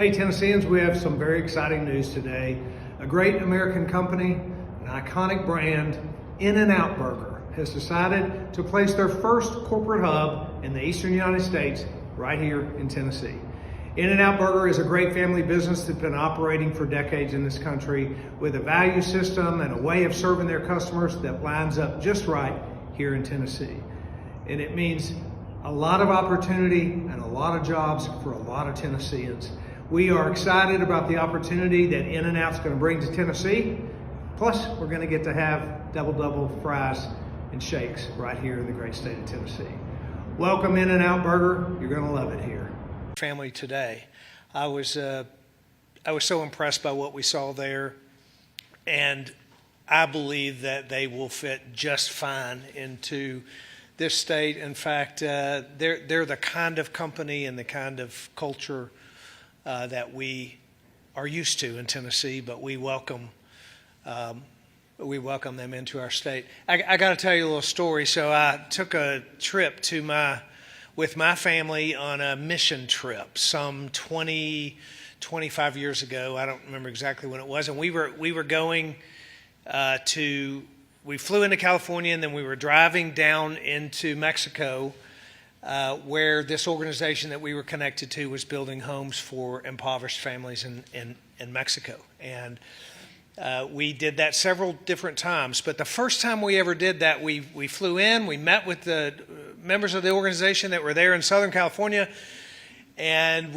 Hey Tennesseans, we have some very exciting news today. A great American company, an iconic brand, In-N-Out Burger, has decided to place their first corporate hub in the eastern United States right here in Tennessee. In-N-Out Burger is a great family business that's been operating for decades in this country with a value system and a way of serving their customers that lines up just right here in Tennessee. And it means a lot of opportunity and a lot of jobs for a lot of Tennesseans. We are excited about the opportunity that In-N-Out's going to bring to Tennessee. Plus, we're going to get to have double fries and shakes right here in the great state of Tennessee. Welcome In-N-Out Burger. You're going to love it here. Family today. I was so impressed by what we saw there, and I believe that they will fit just fine into this state. In fact, they're the kind of company and the kind of culture that we are used to in Tennessee, but we welcome them into our state. I got to tell you a little story. So I took a trip with my family on a mission trip some 25 years ago. I don't remember exactly when it was, and we were going we flew into California, and then we were driving down into Mexico, where this organization that we were connected to was building homes for impoverished families in Mexico. And we did that several different times. But the first time we ever did that, we flew in, we met with the members of the organization that were there in Southern California, and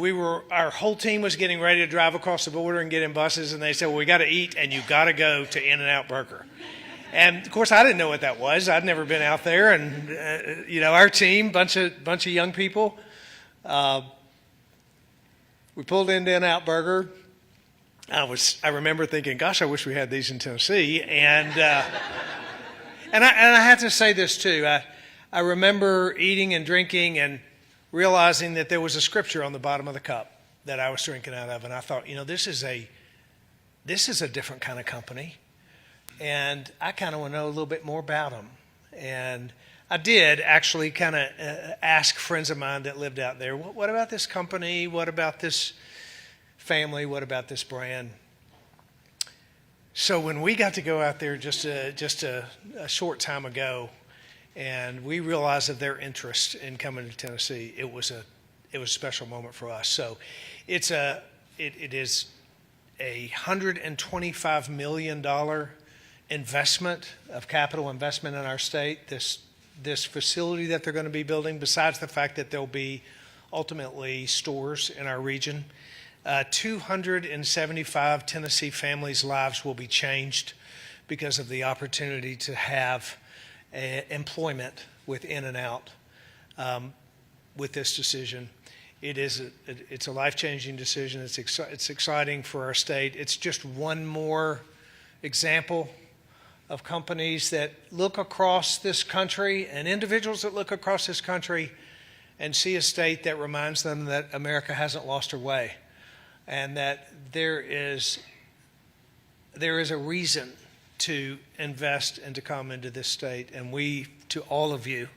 our whole team was getting ready to drive across the border and get in buses, and they said, well, we got to eat, and you got to go to In-N-Out Burger. And of course, I didn't know what that was. I'd never been out there, and our team, bunch of young people, we pulled into In-N-Out Burger. I remember thinking, gosh, I wish we had these in Tennessee. And and I have to say this too. I remember eating and drinking and realizing that there was a scripture on the bottom of the cup that I was drinking out of, and I thought, this is a different kind of company. And I kind of want to know a little bit more about them. And I did actually kind of ask friends of mine that lived out there, what about this company? What about this family? What about this brand? So when we got to go out there just a short time ago, and we realized of their interest in coming to Tennessee, it was a special moment for us. So it is a $125 million capital investment in our state, this facility that they're going to be building, besides the fact that there'll be ultimately stores in our region. 275 Tennessee families' lives will be changed because of the opportunity to have employment with In-N-Out with this decision. It's a life-changing decision. It's exciting for our state. It's just one more example of companies that look across this country and individuals that look across this country and see a state that reminds them that America hasn't lost her way, and that there is a reason to invest and to come into this state. And we, to all of you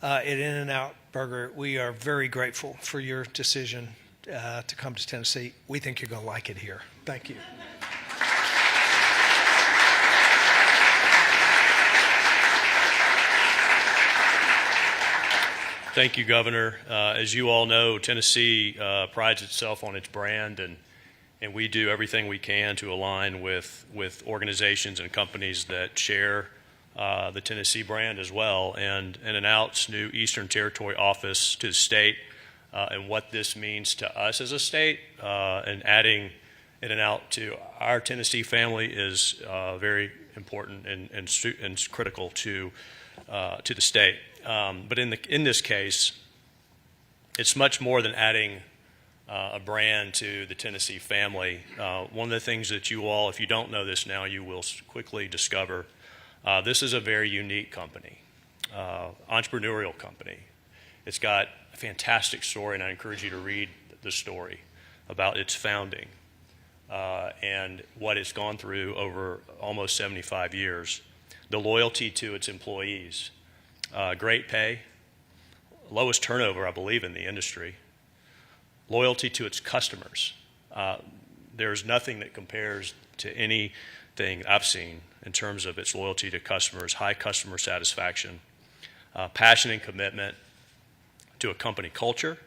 at In-N-Out Burger, we are very grateful for your decision to come to Tennessee. We think you're going to like it here. Thank you. Thank you, Governor. As you all know, Tennessee prides itself on its brand, and we do everything we can to align with organizations and companies that share the Tennessee brand as well. And In-N-Out's new Eastern Territory office to the state and what this means to us as a state, and adding In-N-Out to our Tennessee family is very important and critical to the state. But in this case, it's much more than adding a brand to the Tennessee family. One of the things that you all, if you don't know this now, you will quickly discover, this is a very unique company, entrepreneurial company. It's got a fantastic story, and I encourage you to read the story about its founding and what it's gone through over almost 75 years. The loyalty to its employees. Great pay, lowest turnover, I believe, in the industry. Loyalty to its customers. there's nothing that compares to anything I've seen in terms of its loyalty to customers, high customer satisfaction, passion and commitment to a company culture,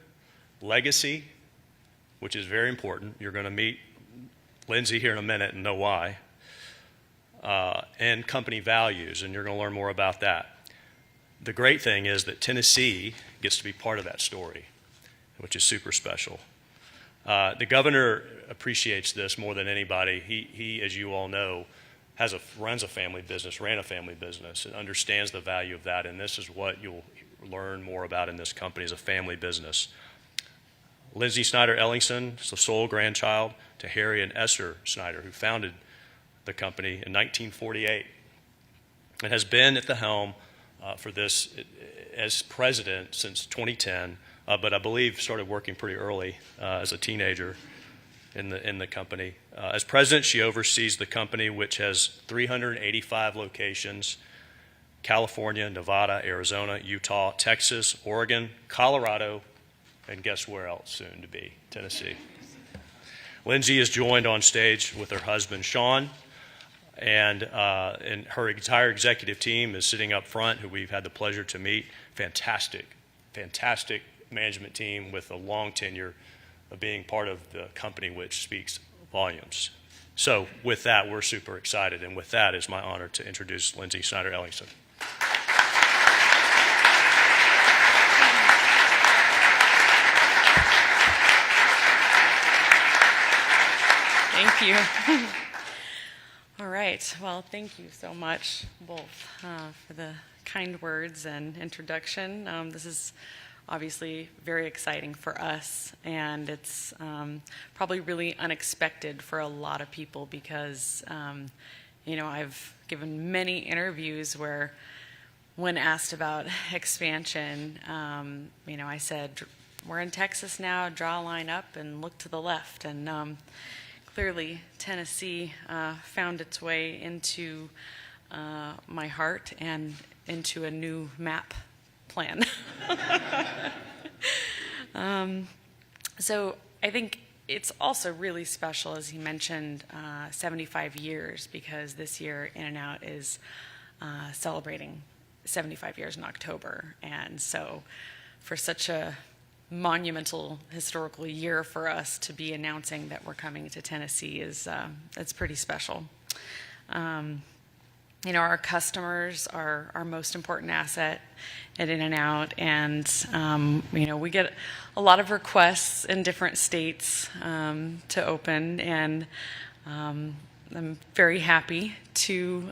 legacy, which is very important. You're going to meet Lindsey here in a minute and know why, and company values, and you're going to learn more about that. The great thing is that Tennessee gets to be part of that story, which is super special. The governor appreciates this more than anybody. He, as you all know, runs a family business, ran a family business, and understands the value of that, and this is what you'll learn more about in this company, is a family business. Lindsey Snyder Ellingson is the sole grandchild to Harry and Esther Snyder, who founded the company in 1948 and has been at the helm for this as president since 2010, but I believe started working pretty early as a teenager in the company. As president, she oversees the company, which has 385 locations: California, Nevada, Arizona, Utah, Texas, Oregon, Colorado, and guess where else soon to be? Tennessee. Lindsey is joined on stage with her husband, Sean, and her entire executive team is sitting up front, who we've had the pleasure to meet. Fantastic management team with a long tenure of being part of the company, which speaks volumes. So with that, we're super excited, and with that, it's my honor to introduce Lindsey Snyder Ellingson. Thank you. All right. Well, thank you so much, both, for the kind words and introduction. This is obviously very exciting for us, and it's probably really unexpected for a lot of people because, I've given many interviews where when asked about expansion, I said, we're in Texas now, draw a line up and look to the left. And clearly, Tennessee found its way into my heart and into a new map plan. So I think it's also really special, as he mentioned, 75 years, because this year In-N-Out is celebrating 75 years in October. And so for such a monumental historical year for us to be announcing that we're coming to Tennessee is it's pretty special. Our customers are our most important asset at In-N-Out, and we get a lot of requests in different states to open, and I'm very happy to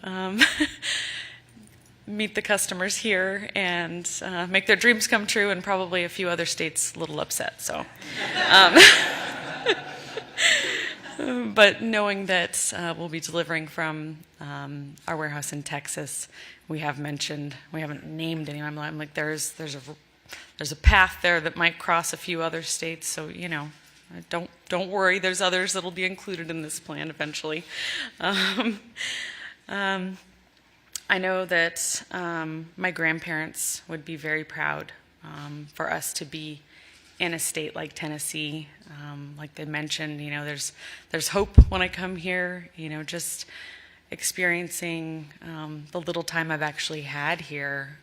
meet the customers here and make their dreams come true, and probably a few other states a little upset. So, but knowing that we'll be delivering from our warehouse in Texas, we haven't named any. I'm like, there's a path there that might cross a few other states. So don't worry. There's others that'll be included in this plan eventually. I know that my grandparents would be very proud for us to be in a state like Tennessee. Like they mentioned, there's hope when I come here. Just experiencing the little time I've actually had here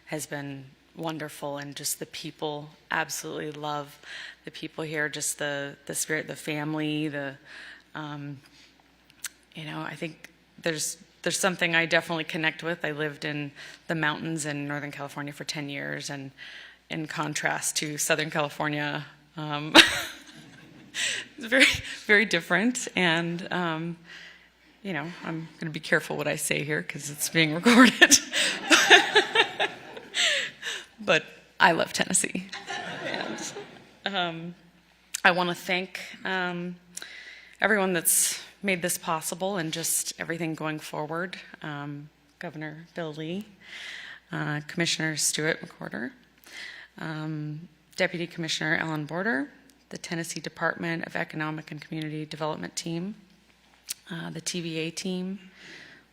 has been wonderful, and just the people, absolutely love the people here. Just the spirit, the family, I think there's something I definitely connect with. I lived in the mountains in Northern California for 10 years, and in contrast to Southern California, it's very, very different. And, I'm going to be careful what I say here because it's being recorded. But I love Tennessee. And I want to thank everyone that's made this possible and just everything going forward. Governor Bill Lee, Commissioner Stuart McWhorter, Deputy Commissioner Ellen Border, the Tennessee Department of Economic and Community Development team, the TVA team,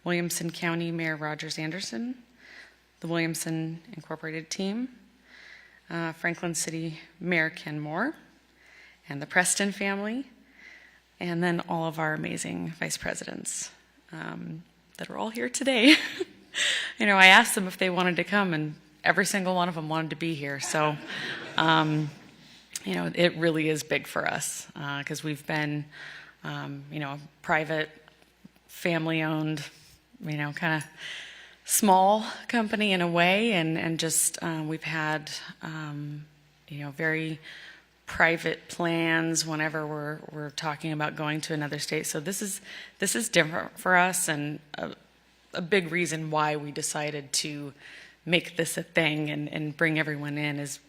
Williamson County Mayor Rogers Anderson, the Williamson Incorporated team, Franklin City Mayor Ken Moore, and the Preston family, and then all of our amazing vice presidents that are all here today. You know, I asked them if they wanted to come, and every single one of them wanted to be here. So, you know, it really is big for us because we've been, you know, a private, family-owned, you know, kind of small company in a way, and just we've had, you know, very private plans whenever we're talking about going to another state. So this is different for us, and a big reason why we decided to make this a thing and bring everyone in is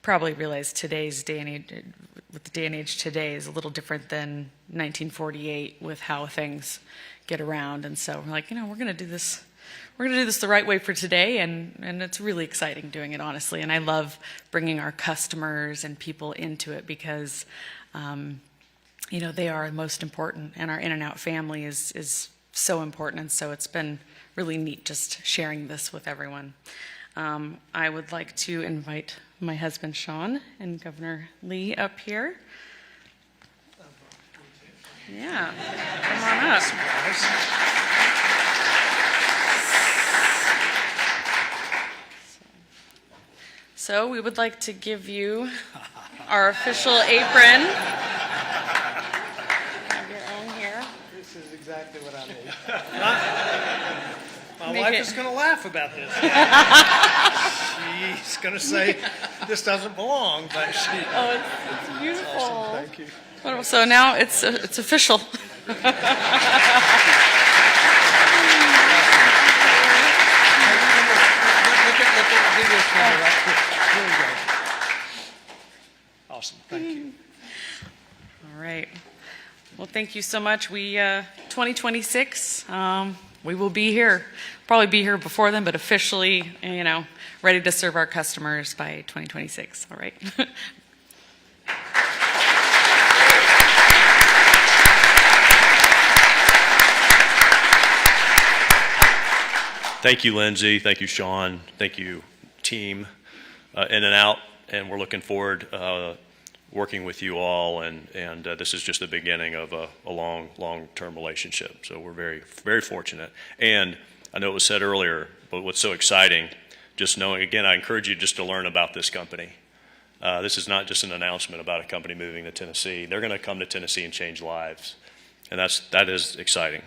probably realize today's day and age, with the day and age today, is a little different than 1948 with how things get around. And so we're like, you know, we're going to do this the right way for today, and it's really exciting doing it, honestly. And I love bringing our customers and people into it because, you know, they are most important, and our In-N-Out family is so important. And so it's been really neat just sharing this with everyone. I would like to invite my husband, Sean, and Governor Lee up here. Yeah, come on up. So we would like to give you our official apron. Have your own here. This is exactly what I need. My Make wife it- is going to laugh about this. She's going to say this doesn't belong, but she. Oh, it's beautiful. Awesome. Thank you. Well, so now it's official. Look at, do this for me right here. Here we go. Awesome. Thank you. All right. Well, thank you so much. We 2026, we will be here. Probably be here before then, but officially, you know, ready to serve our customers by 2026. All right. Thank you, Lindsey. Thank you, Sean. Thank you, team In-N-Out. And we're looking forward working with you all. And this is just the beginning of a long-term relationship. So we're very, very fortunate. And I know it was said earlier, but what's so exciting, just knowing, again, I encourage you just to learn about this company. This is not just an announcement about a company moving to Tennessee. They're going to come to Tennessee and change lives. And that is exciting.